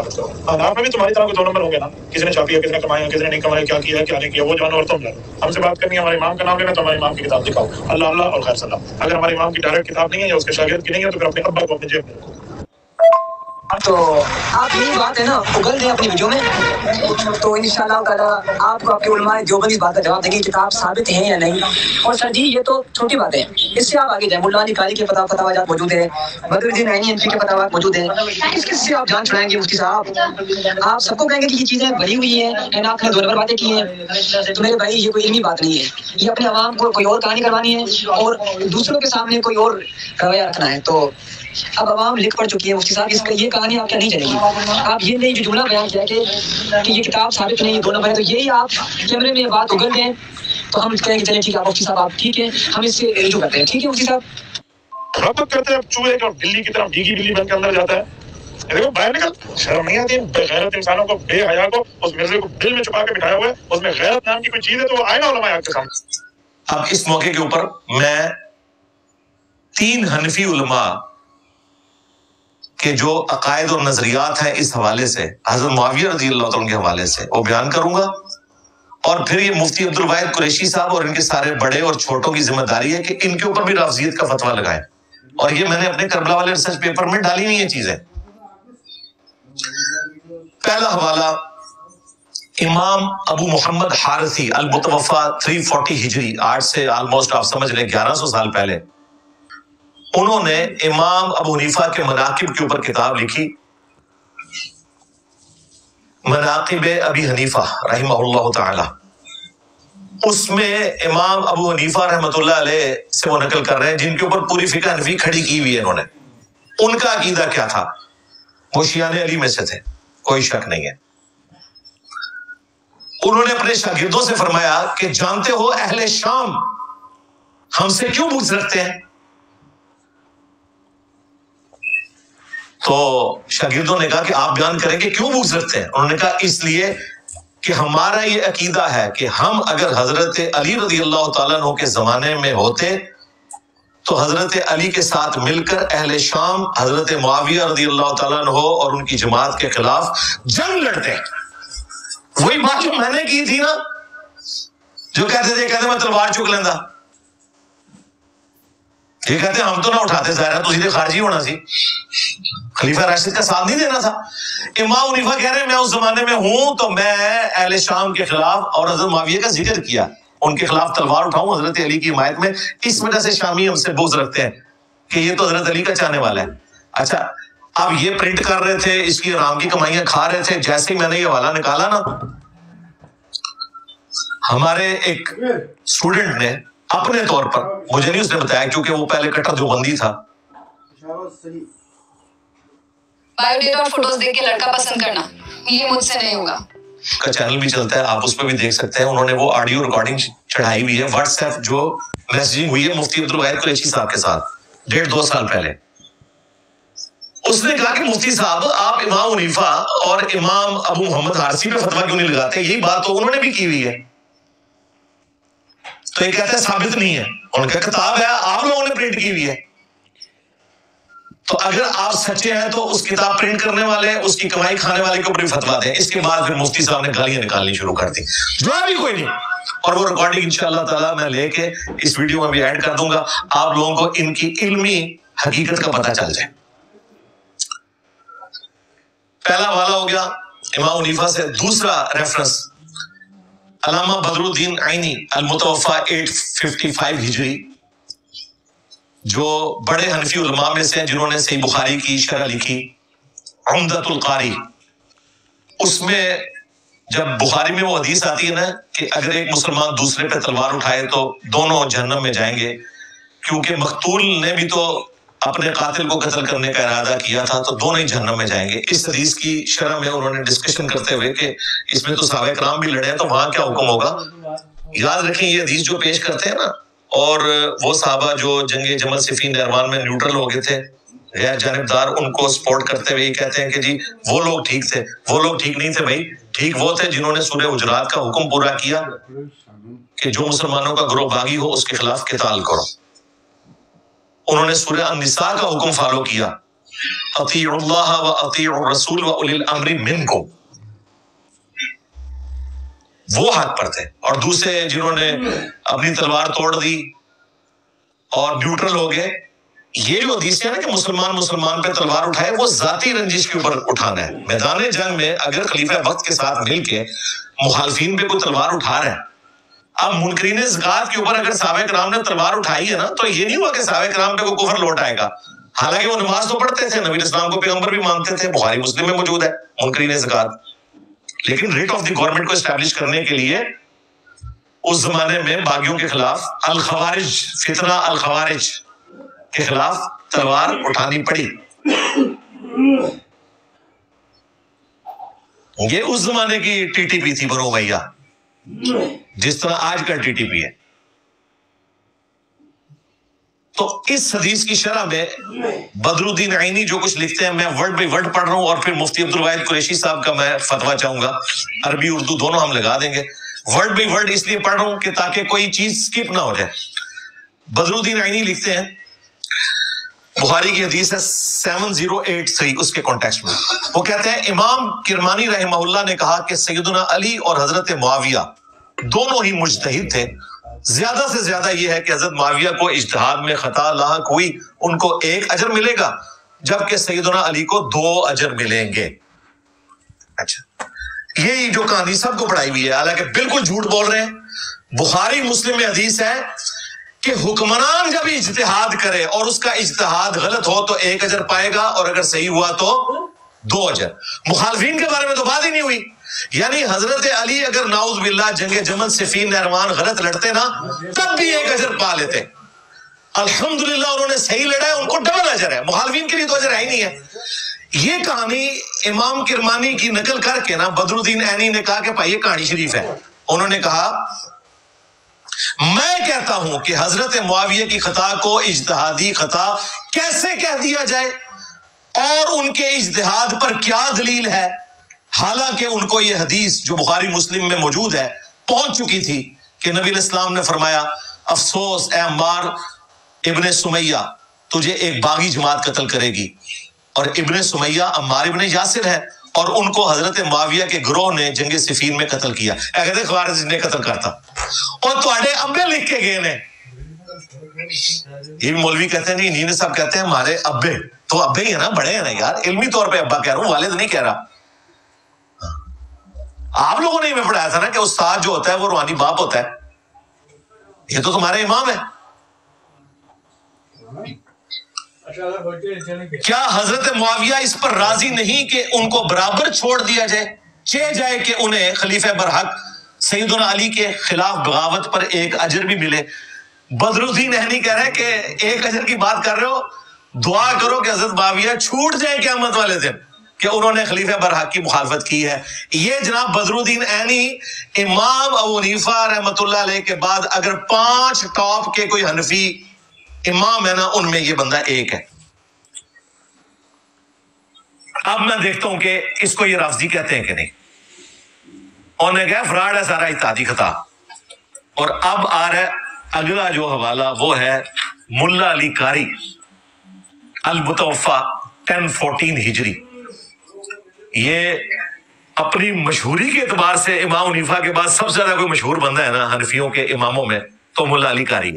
मत करो। अनाफ में भी तुम्हारी तरह को 2 नंबर होंगे ना, किसी ने छापी है, किसी ने कमाया, किसी ने नहीं कमाया, क्या किया क्या नहीं किया, वो जानो और तुम जानो। हमसे बात करनी है, हमारे इमाम का नाम लेना, तो हमारे इमाम की किताब दिखाओ, अल्लाह अल्लाह और खैर सलाम। अगर हमारे इमाम की डायरेक्ट किताब नहीं है या उसके शागिर्द की नहीं है, तो फिर अपने अब्बा को अपने जेब में रखो। तो आप यही बात है ना उगल दें अपनी वीडियो में, तो इंशाल्लाह ताला आपको आपके उलमाए देवबंद इस बात का जवाब देंगे किताब साबित है या नहीं। और सर जी ये तो छोटी बात है, इससे आप आगे जाए। मुल्ला अली कारी के फतवाजात मौजूद है, बदरुद्दीन ऐनी एनफी के फतवाजात मौजूद है, किससे आप जान छुड़ाएंगे मुफ्ती साहब? आप सबको कहेंगे कि ये चीजें भरी हुई है, आपने 2 नंबर बातें की हैं। तो मेरे भाई ये कोई इल्मी बात नहीं है, ये अपने आवाम को कोई और कहानी करवानी है और दूसरों के सामने कोई और रवैया रखना है। तो अब आवाम लिख पढ़ चुकी है मुफ्ती साहब, इसका ये कहानी आप क्या नहीं चलेगी। आप ये नहीं जो जुमला बयान किया कि ये किताब साबित नहीं, 2 नंबर है, तो यही आप कैमरे में बात उगल दें तो हम कहेंगे चलें ठीक है मुफ्ती साहब आप ठीक है, हम इससे रुजू करते हैं। ठीक है मुफ्ती साहब, रब्त करते हैं चूहे का बिल्ली की तरफ, भीगी बिल्ली बन के अंदर जाता है। देखो बाहर निकल, शर्म नहीं आती बेगैरत इंसानों को, बेहया को, उस मिर्जे को दिल में छुपा के बिठाया हुआ है, उसमें गैरत नाम की कोई चीज है तो वो आए ना उलमाए आपके सामने। अब इस मौके के ऊपर मैं 3 हनफी उलमा के जो अकायद और नजरियात हैं इस हवाले से, हज़रत मुआविया रज़ी अल्लाह तआला के हवाले से वो बयान करूंगा, और फिर ये मुफ्ती अब्दुल वाहिद कुरैशी साहब और इनके सारे बड़े और छोटों की जिम्मेदारी है कि इनके ऊपर भी राफजियत का फतवा लगाएं। और ये मैंने अपने करबला वाले रिसर्च पेपर में डाली हुई है चीजें। पहला हवाला इमाम अबू मोहम्मद हारिसी अल मुतवफ़ा 340 हिजरी, आज से ऑलमोस्ट आप समझ लें 1100 साल पहले, उन्होंने इमाम अबू हनीफा के मनाकिब के ऊपर किताब लिखी, मनाकिब अबी हनीफा रहमहुल्लाह ताला। उसमें इमाम अबू हनीफा रहमतुल्लाह अलैह से वो नकल कर रहे हैं जिनके ऊपर पूरी फिक़ह हनफी खड़ी की हुई है इन्होंने। उनका अकीदा क्या था? वो शियाने अली में से थे, कोई शक नहीं है। उन्होंने अपने शागिर्दों से फरमाया कि जानते हो अहले शाम हमसे क्यों बुग़्ज़ रखते हैं? तो शागिर्दों ने कहा कि आप बयान करें कि क्यों बुग़्ज़ रखते हैं? उन्होंने कहा इसलिए कि हमारा ये अकीदा है कि हम अगर हजरत अली रज़ी अल्लाह तआला अन्हु के जमाने में होते तो हजरत अली के साथ मिलकर अहले शाम हजरत मुआविया रज़ी अल्लाह तआला अन्हु और उनकी जमात के खिलाफ जंग लड़ते। वही बात जो मैंने की थी ना, जो कहते मैं तलवार चुक लेंदा, ये कहते हम तो ना उठाते, ज़ाहिर तो सीधे खारजी होना सी, खलीफा राशिद का साथ नहीं देना था। इमाम हनीफा कह रहे हैं मैं उस जमाने में हूं तो मैं अहले शाम के खिलाफ और हजरत मुआविया का जिक्र किया, उनके खिलाफ तलवार उठाऊं हजरत अली की हिमायत में। इस वजह से शामी हमसे बुग़्ज़ रखते हैं कि ये तो हजरत अली का चाहने वाला है। अच्छा, अब ये प्रिंट कर रहे थे, इसकी आराम की कमाइयां खा रहे थे। जैसे ही मैंने ये हवाला निकाला ना, हमारे एक स्टूडेंट ने अपने तौर पर, मुझे नहीं उसने बताया क्योंकि वो पहले कट्टर देवबंदी था, बायोडेटा और फोटोज देख के लड़का पसंद करना ये मुझसे नहीं होगा। का चैनल भी चलता है, आप उस पर भी देख सकते हैं। उन्होंने वो ऑडियो रिकॉर्डिंग चढ़ाई हुई है, व्हाट्सएप जो मैसेजिंग हुई है मुफ्ती अब्दुल वाहिद कुरैशी साहब के साथ 1.5-2 साल पहले। उसने कहा कि मुफ्ती साहब आप इमाम हनीफा और इमाम अबू मोहम्मद हारिसी पे फतवा क्यों नहीं लगाते? यही बात तो उन्होंने भी की हुई है। तो ये कहते हैं साबित नहीं है, उनका किताब है, आप लोगों ने प्रिंट की हुई है। तो अगर आप सच्चे हैं तो उस किताब प्रिंट करने वाले, उसकी कमाई खाने वाले के ऊपर भी फतवा दें। इसके बाद फिर मुफ्ती साहब ने गालियां निकालनी शुरू कर दी, जो भी कोई नहीं। और वो रिकॉर्डिंग इंशाअल्लाह ताला मैं लेके इस वीडियो में भी ऐड कर दूंगा, आप लोगों को इनकी इल्मी हकीकत का पता चल जाए। पहला वाला हो गया इमाम हनीफा से। दूसरा रेफरेंस अल्लामा बदरुद्दीन ऐनी अल मुतवफ़ा 855 हिजरी, जो बड़े हनफी उलमा में से हैं जिन्होंने सही बुखारी की शरह लिखी, उम्दतुल कारी। उसमें जब बुखारी में वो हदीस आती है ना कि अगर एक मुसलमान दूसरे पे तलवार उठाए तो दोनों जहन्नम में जाएंगे, क्योंकि मकतूल ने भी तो अपने कातिल को कत्ल करने का इरादा किया था, तो दोनों ही जहन्नम में जाएंगे। इस हदीस की शरह में उन्होंने डिस्कशन करते हुए कि इसमें तो सहाबा किराम भी लड़े हैं, तो वहां क्या हुक्म होगा। याद रखें ये हदीस जो पेश करते हैं ना, और वो सहाबा जो जंगे जमल सिफीन नहरवान में न्यूट्रल हो गए थे, गैर जानिबदार, उनको सपोर्ट करते हुए कहते हैं कि जी वो लोग ठीक थे। वो लोग ठीक नहीं थे भाई, ठीक वो थे जिन्होंने सूरह हुजरात का हुक्म पूरा किया कि जो मुसलमानों का ग्रोह बागी हो उसके खिलाफ किताल करो। उन्होंने सूरह अन-निसा का हुक्म फॉलो किया अतीउल्लाह व अतीउर रसूल व उलिल अम्रि मिनकुम, वो हक पर थे। और दूसरे जिन्होंने अपनी तलवार तोड़ दी और न्यूट्रल हो गए, ये जो हदीस है ना कि मुसलमान पे तलवार उठाए, वो जाती रंजिश के ऊपर उठाना है। मैदान जंग में अगर खलीफा वक्त के साथ मिलके मुखालफिन पे कोई तलवार उठा रहा है, अब मुनकरीन ज़कात के ऊपर अगर सहाबा किराम ने तलवार उठाई है ना, तो ये नहीं हुआ कि सहाबा किराम पे कोई कुफर लौट आएगा। हालांकि वो नमाज तो पढ़ते थे, नबी इस्लाम को पैगंबर भी मानते थे, बुखारी मुस्लिम में मौजूद है मुनकरीन ज़कात। लेकिन रेट ऑफ द गवर्नमेंट को एस्टैब्लिश करने के लिए उस जमाने में बागियों के खिलाफ अल खवारिज, फितना अल खवारिज के खिलाफ तलवार उठानी पड़ी। ये उस जमाने की टीटीपी थी बनो भैया, जिस तरह आज का टीटीपी है। तो इस हदीस की शरह में बदरुद्दीन आईनी जो कुछ लिखते हैं, मैं वर्ड बाई वर्ड पढ़ रहा हूं, और फिर मुफ्ती अब्दुल वाहिद कुरैशी साहब का मैं फतवा चाहूंगा, अरबी उर्दू दोनों हम लगा देंगे। वर्ड बाई वर्ड इसलिए पढ़ रहा हूं कि ताकि कोई चीज स्किप ना हो जाए। बदरुद्दीन आईनी लिखते हैं, बुखारी की हदीस है 7083, उसके कॉन्टेक्स्ट में वो कहते हैं, इमाम किरमानी रहमहुल्लाह ने कहा कि सैयदना अली और हजरत मुआविया दोनों ही मुज्तहिद थे। ज्यादा से ज्यादा यह है कि हजरत मुआविया को इज्तिहाद में खता लाहक हुई, उनको 1 अजर मिलेगा, जबकि सैयदना अली को 2 अजर मिलेंगे। अच्छा, यही जो कहानी सबको पढ़ाई हुई है, हालांकि बिल्कुल झूठ बोल रहे हैं। बुखारी मुस्लिम में हदीस है कि हुक्मरान जब इज्तिहाद करे और उसका इज्तिहाद गलत हो तो 1 अजर पाएगा, और अगर सही हुआ तो 2 अजर। मुखालफिन के बारे में तो बात ही नहीं हुई। यानी हजरत अली अगर नाउज बिल्लाह जंगे जमल सिफीन नहरवान गलत लड़ते ना, तब भी 1 अजर पा लेते। अल्हम्दुलिल्लाह उन्होंने सही लड़ा है, उनको डबल अजर है। मुखालफिन के लिए 2 अजर है ही नहीं है। ये कहानी इमाम किरमानी की नकल करके ना बदरुद्दीन ऐनी ने कहा कि भाई ये कहानी शरीफ है। उन्होंने कहा, मैं कहता हूं कि हजरत मुआविया की खता को इज्तिहादी खता कैसे कह दिया जाए, और उनके इज्तिहाद पर क्या दलील है, हालांकि उनको यह हदीस जो बुखारी मुस्लिम में मौजूद है पहुंच चुकी थी कि नबी इस्लाम ने फरमाया, अफसोस ए अम्मार इब्ने सुमैया, तुझे एक बागी जमात कत्ल करेगी। और इब्ने सुमैया अम्मार इब्ने यासिर है, और उनको हजरत मुआविया के गिरोह ने जंगे सिफीन में कत्ल किया। कहते ख्वारिज ने कत्ल करता, और तुहाडे अब्बे लिख के गए ने। ये भी मौलवी कहते हैं, नहीं नीने साहब कहते हैं हमारे अब्बे, तो अब्बे ही है ना, बड़े हैं ना यार, इल्मी तौर पे अब्बा कह रहा हूं, वालिद नहीं कह रहा। आप लोगों ने हमें पढ़ाया था ना कि उस्ताद जो होता है वो रूहानी बाप होता है। ये तो तुम्हारे इमाम है। क्या हजरत मुआविया इस पर राजी नहीं कि उनको बराबर छोड़ दिया जाए कि उन्हें खलीफा बरहक सैयदना अली के खिलाफ बगावत पर 1 अजर भी मिले? बदरुद्दीन अहनी कह रहे हैं कि 1 अजर की बात कर रहे हो, दुआ करो कि हजरत मुआविया छूट जाए क़यामत वाले दिन कि उन्होंने खलीफा बरहक की मुखालफत की है। ये जनाब बदरुद्दीन ऐनी इमाम अबू हनीफा रहमतुल्लाह अलैह के बाद अगर 5 टॉप के कोई हनफी इमाम है ना, उनमें ये बंदा एक है। अब मैं देखता हूं कि इसको ये राफजी कहते हैं कि नहीं। उन्हें कहा फ्रॉड है सारा, इत्तेहादी खता। और अब आ रहा है अगला जो हवाला, वो है मुल्ला अली कारी अल मुतवफ़ा 1014 हिजरी। ये अपनी मशहूरी के एतबार से इमाम हनीफा के बाद सबसे ज्यादा कोई मशहूर बंदा है ना हनफियों के इमामों में, तो मुल्ला अली कारी है।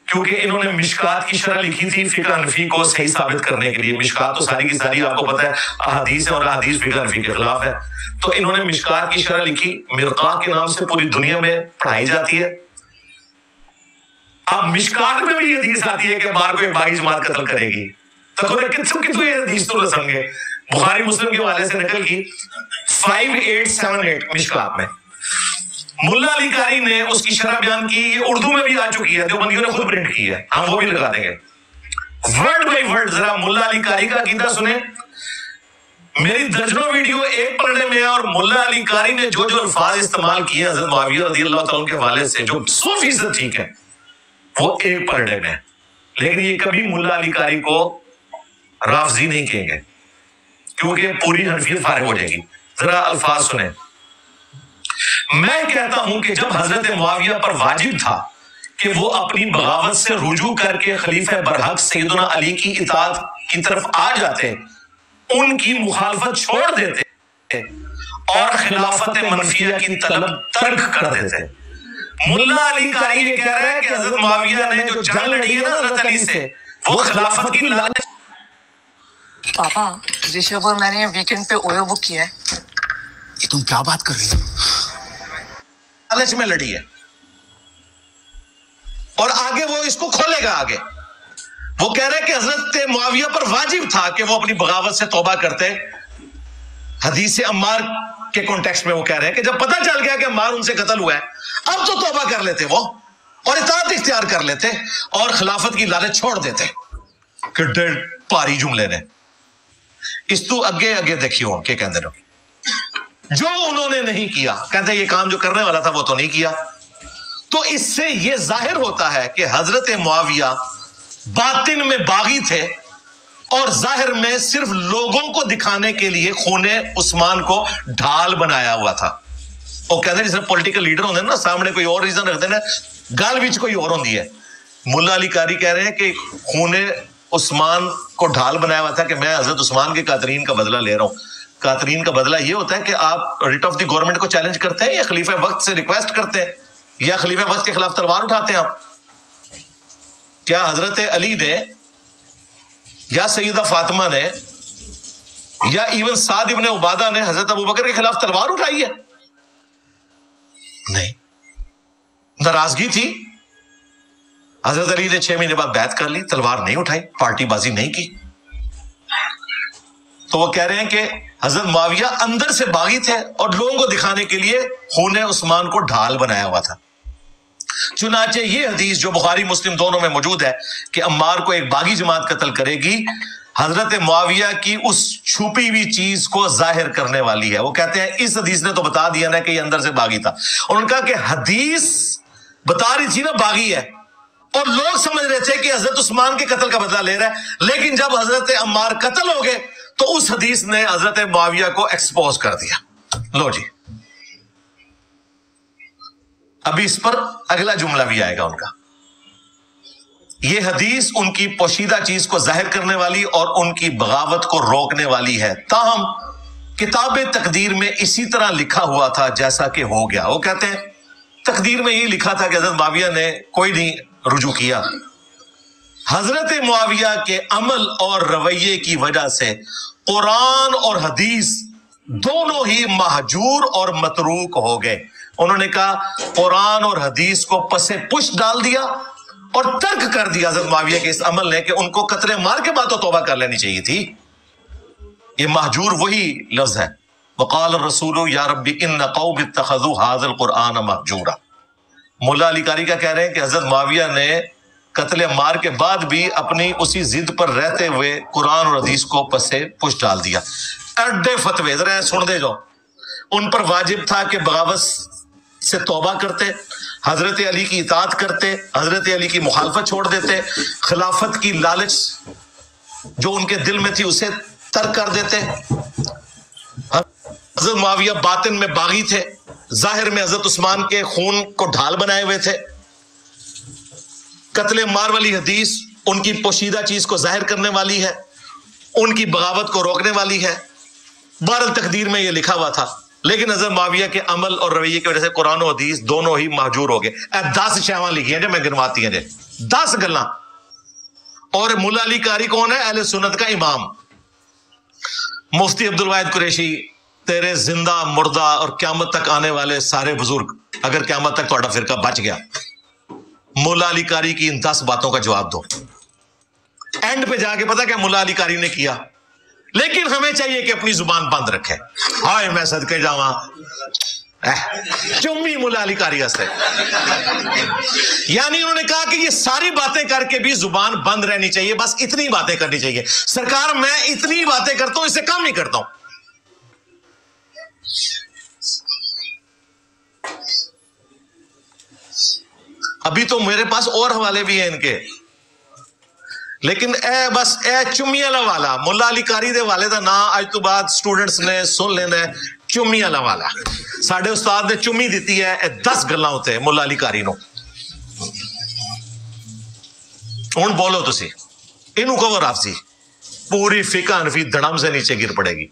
क्योंकि इन्होंने मिशकात की शरह लिखी थी फिक़ह हनफी को सही साबित करने के लिए। मिशकात तो सारी की सारी आपको पता है अहादीस है, और अहादीस फिक़ह हनफी के खिलाफ है। तो इन्होंने मिशकात की शरह लिखी, मिरक़ा के नाम से पूरी दुनिया में पढ़ाई जाती है। अब मिशकात में भी हदीस आती है कि बार कोई बागी जमात कत्ल करेगी, तो कितने ये हदीस तो रसेंगे। बुखारी मुस्लिम के हवाले से नकल की 5878 मिशकात में। मुल्ला अली कारी ने उसकी शरह बयान की, ये उर्दू में भी आ चुकी है, देवबंदियों ने खुद प्रिंट की है, हम वो भी लगा देंगे वर्ड बाई वर्ड। जरा मुल्ला अली कारी का अकीदा सुने। मेरी दर्जनों वीडियो एक पढ़ने में है, और मुल्ला अली कारी ने जो जो अल्फाज इस्तेमाल किए हज़रत मुआविया रज़ियल्लाहु ताला के हवाले से, जो 100% ठीक है, वो एक पढ़ने में। लेकिन ये कभी मुल्ला अली कारी को राफजी नहीं कहेंगे, क्योंकि पूरी हनफियत फारिग हो जाएगी। जरा अल्फाज सुने। मैं कहता हूं कि जब हजरत मुआविया पर वाजिब था कि वो अपनी बगावत से रुजू करके खलीफा बरहक सैयदना अली की इताअत की तरफ आ जाते, उनकी मुखालफत छोड़ देते और खिलाफत मनफिया की तलब तर्क कर देते। मुल्ला अली कारी ये कह रहा है कि हजरत मुआविया ने जो जंग लड़ी है ना हजरत अली से, वो खिलाफत की लालच। पापा ऋषभ और मैंने वीकेंड पे ओयो बुक किया है। ये तुम क्या बात कर रही हो? लालच में लड़ी है और आगे वो इसको खोलेगा। आगे वो कह रहे हैं कि हजरत मुआविया पर वाजिब था कि वो अपनी बगावत से तौबा करते। हदीस अम्मार के कॉन्टेक्स्ट में वो कह रहे हैं कि जब पता चल गया कि अम्मार उनसे कत्ल हुआ है, अब तो तौबा कर लेते वो और इताअत इख्तियार कर लेते और खिलाफत की लालच छोड़ देते। किड्डे भारी जुमले ने। इस तू अगे अगे देखियो के कहते हो जो उन्होंने नहीं किया, कहते ये काम जो करने वाला था वो तो नहीं किया। तो इससे यह जाहिर होता है कि हजरत मुआविया बातिन में बागी थे और जाहिर में सिर्फ लोगों को दिखाने के लिए खूने उस्मान को ढाल बनाया हुआ था। वो कहते हैं जिस पॉलिटिकल लीडर होंगे ना, सामने कोई और रीजन रखते हैं, गाल बीच कोई और होती है। मुल्ला अली कारी कह रहे हैं कि खूने उस्मान को ढाल बनाया हुआ था कि मैं हजरत उस्मान के कातरीन का बदला ले रहा हूं। कातरीन का बदला यह होता है कि आप रिट ऑफ द गवर्नमेंट को चैलेंज करते हैं या खलीफा वक्त से रिक्वेस्ट करते हैं या खलीफा वक्त के खिलाफ तलवार उठाते हैं आप। क्या हजरत अली ने या सईदा फातिमा ने या इवन साद इब्ने उबादा ने हजरत अबू बकर के खिलाफ तलवार उठाई है? नहीं, नाराजगी थी। हजरत अली ने 6 महीने बाद बैत कर ली, तलवार नहीं उठाई, पार्टीबाजी नहीं की। तो वो कह रहे हैं कि हजरत मुआविया अंदर से बागी थे और लोगों को दिखाने के लिए खूने उस्मान को ढाल बनाया हुआ था। चुनाचे ये हदीस जो बुखारी मुस्लिम दोनों में मौजूद है कि अम्मार को एक बागी जमात कत्ल करेगी, हजरत मुआविया की उस छुपी हुई चीज को जाहिर करने वाली है। वो कहते हैं इस हदीस ने तो बता दिया ना कि ये अंदर से बागी था। उन्होंने कहा कि हदीस बता रही थी ना बागी है और लोग समझ रहे थे कि हजरत उस्मान के कत्ल का बदला ले रहा है, लेकिन जब हजरत अम्मार कत्ल हो गए तो उस हदीस ने हजरत मुआविया को एक्सपोज कर दिया। लो जी, अभी इस पर अगला जुमला भी आएगा उनका। यह हदीस उनकी पोशीदा चीज को जाहिर करने वाली और उनकी बगावत को रोकने वाली है। ताहम किताब तकदीर में इसी तरह लिखा हुआ था जैसा कि हो गया। वो कहते हैं तकदीर में यही लिखा था कि हजरत मुआविया ने कोई नहीं रुजू किया। हजरत मुआविया के अमल और रवैये की वजह से कुरान और हदीस दोनों ही महजूर और मतरूक हो गए। उन्होंने कहा कुरान और हदीस को पसे पुश डाल दिया और तर्क कर दिया हजरत मुआविया के इस अमल ने कि उनको कतरे मार के बाद तो तौबा कर लेनी चाहिए थी। ये महजूर वही लफ्ज है, वक़ाल रसूलु या रब्बी इन्न कौम इत्तखज़ू हाज़ल कुरान महजूरा। मुल्ला अली कारी का कह रहे हैं कि हजरत मुआविया ने कत्ले मार के बाद भी अपनी उसी जिद पर रहते हुए कुरान और हदीस को पसे पुश डाल दिया। अड्डे फतवे जरा सुन दे जो। उन पर वाजिब था कि बगावत से तौबा करते, हजरत अली की इताअत करते, हजरत अली की मुखालफत छोड़ देते, खिलाफत की लालच जो उनके दिल में थी उसे तर्क कर देते। हजरत मुआविया बातिन में बागी थे, जाहिर में हजरत उस्मान के खून को ढाल बनाए हुए थे। कत्ले मार वाली हदीस उनकी पोशीदा चीज को जाहिर करने वाली है, उनकी बगावत को रोकने वाली है। बहरहाल तकदीर में यह लिखा हुआ था, लेकिन हजरत मुआविया के अमल और रवैये की वजह से कुरान और हदीस दोनों ही महजूर हो गए। 10 शैवां लिखी हैं जो मैं गिनवाती हैं, 10 गल्लां। और मुल्ला अली कारी कौन है? अहले सुन्नत का इमाम मुफ्ती अब्दुल वाहिद कुरैशी। तेरे जिंदा मुर्दा और क़यामत तक आने वाले सारे बुजुर्ग, अगर क़यामत तक तुम्हारा फिरका बच गया, मुल्ला अली कारी की इन 10 बातों का जवाब दो। एंड पे जाके पता क्या मुल्ला अली कारी ने किया? लेकिन हमें चाहिए कि अपनी जुबान बंद रखे। हाय मैं सदके जावा चुम्मी मुल्ला अली कारी से। यानी उन्होंने कहा कि ये सारी बातें करके भी जुबान बंद रहनी चाहिए, बस इतनी बातें करनी चाहिए। सरकार मैं इतनी बातें करता हूं, इससे कम नहीं करता हूं। अभी तो मेरे पास और हवाले भी हैं इनके, लेकिन बस चुम्मी वाला मुल्ला अली कारी दे वाले दा ना आज तो बाद स्टूडेंट्स ने सुन लेना है। चुम्मी वाला साडे उस्ताद ने चुम्मी दी है 10 गल्लां उत्ते मुल्ला अली कारी नूं। हुण बोलो तुसी इनू कवर आप जी पूरी फिका हनफी धड़म से नीचे गिर पड़ेगी।